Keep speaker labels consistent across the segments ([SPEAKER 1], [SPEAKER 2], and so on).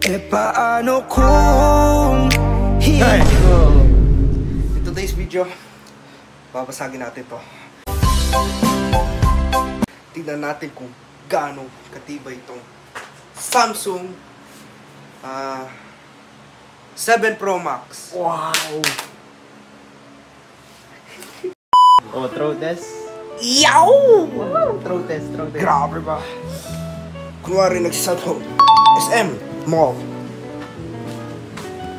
[SPEAKER 1] paano kung
[SPEAKER 2] Hey! In today's video, babasagin natin to. Tingnan natin kung gaano katibay itong Samsung 7 Pro Max.
[SPEAKER 3] Wow! Oh, throw test.
[SPEAKER 2] Yow!
[SPEAKER 3] Wow! Throw test.
[SPEAKER 2] Grabe ba? Kunwari nagsasabi ko, SM Mall.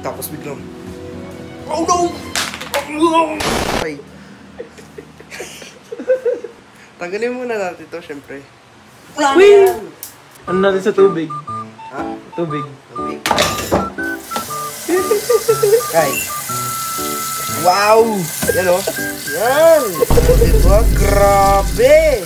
[SPEAKER 2] Tapos biglang, oh no! Okay. Tanggalin muna natin ito, syempre.
[SPEAKER 3] Whee! Ano natin sa tubig?
[SPEAKER 2] Ha?
[SPEAKER 3] Tubig.
[SPEAKER 2] Tubig. Kay. Wow! Yan o. Yan! Diba? Grabe!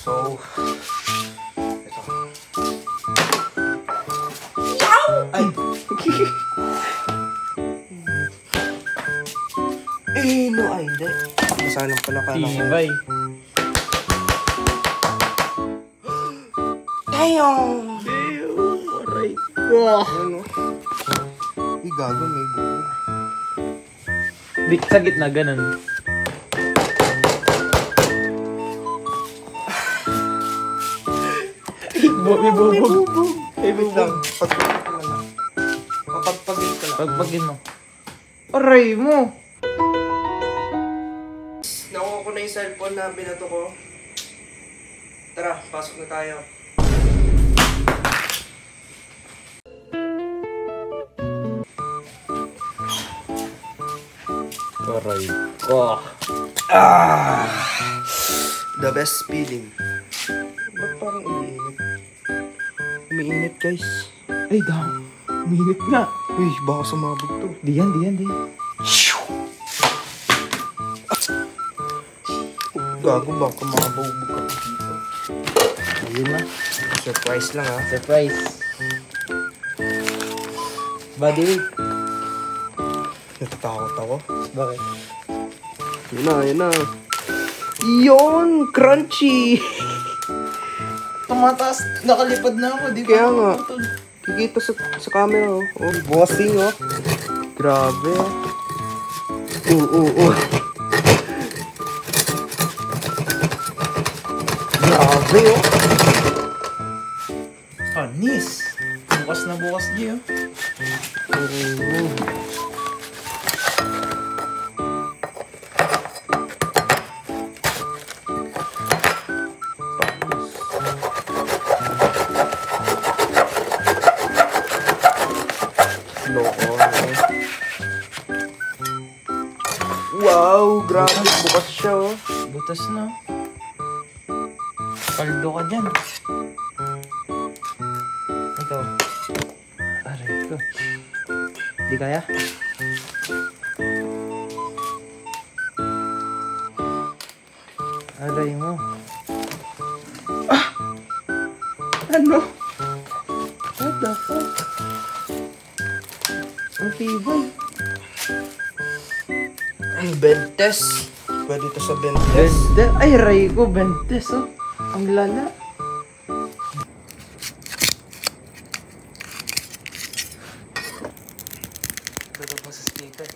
[SPEAKER 2] So, ito. Ay! No, ay, hindi. Masalang pala ka lang.
[SPEAKER 3] Tibay.
[SPEAKER 2] Damn!
[SPEAKER 3] Aray. Wow.
[SPEAKER 2] Ano? Gago, may buo.
[SPEAKER 3] Di sa gitna, ganun. May bubog.
[SPEAKER 2] Wait lang. Pagpagin ko lang. Papagpagin ko lang.
[SPEAKER 3] Pagpagin mo. Aray mo.
[SPEAKER 2] Nakuha ko na yung cellphone na binato ko. Tara, pasok na tayo.
[SPEAKER 3] Aray. Oh.
[SPEAKER 2] The best feeling. Ba't parang umiinit? Umiinit, guys.
[SPEAKER 3] Ay, dam. Minit nga.
[SPEAKER 2] Uy, baka sumabog to.
[SPEAKER 3] Diyan.
[SPEAKER 2] Gago, baka mabubog ka dito.
[SPEAKER 3] Ayun na.
[SPEAKER 2] Surprise lang, ha?
[SPEAKER 3] Surprise. Buddy.
[SPEAKER 2] Natatakot ako.
[SPEAKER 3] Bakit?
[SPEAKER 2] Yun na. Yun! Crunchy!
[SPEAKER 3] Tumataas. Nakalipad na ako. Di
[SPEAKER 2] Kaya nga. Kikita sa camera, oh. Oh, bossing, oh. Grabe. Grabe, oh.
[SPEAKER 3] Anis. Bukas na bukas, G, oh.
[SPEAKER 2] Wow, grabe. Bukas siya, oh.
[SPEAKER 3] Butas na. Paldo ka dyan. Ito. Aray ko. Di kaya? Aray mo.
[SPEAKER 2] Ano? What the fuck? Ang tibay. Ang Bentes. Pwede ito sa Bentes.
[SPEAKER 3] Bente. Ay, aray ko. Bentes, oh. Ang lala.
[SPEAKER 2] Ito pa sa sticker.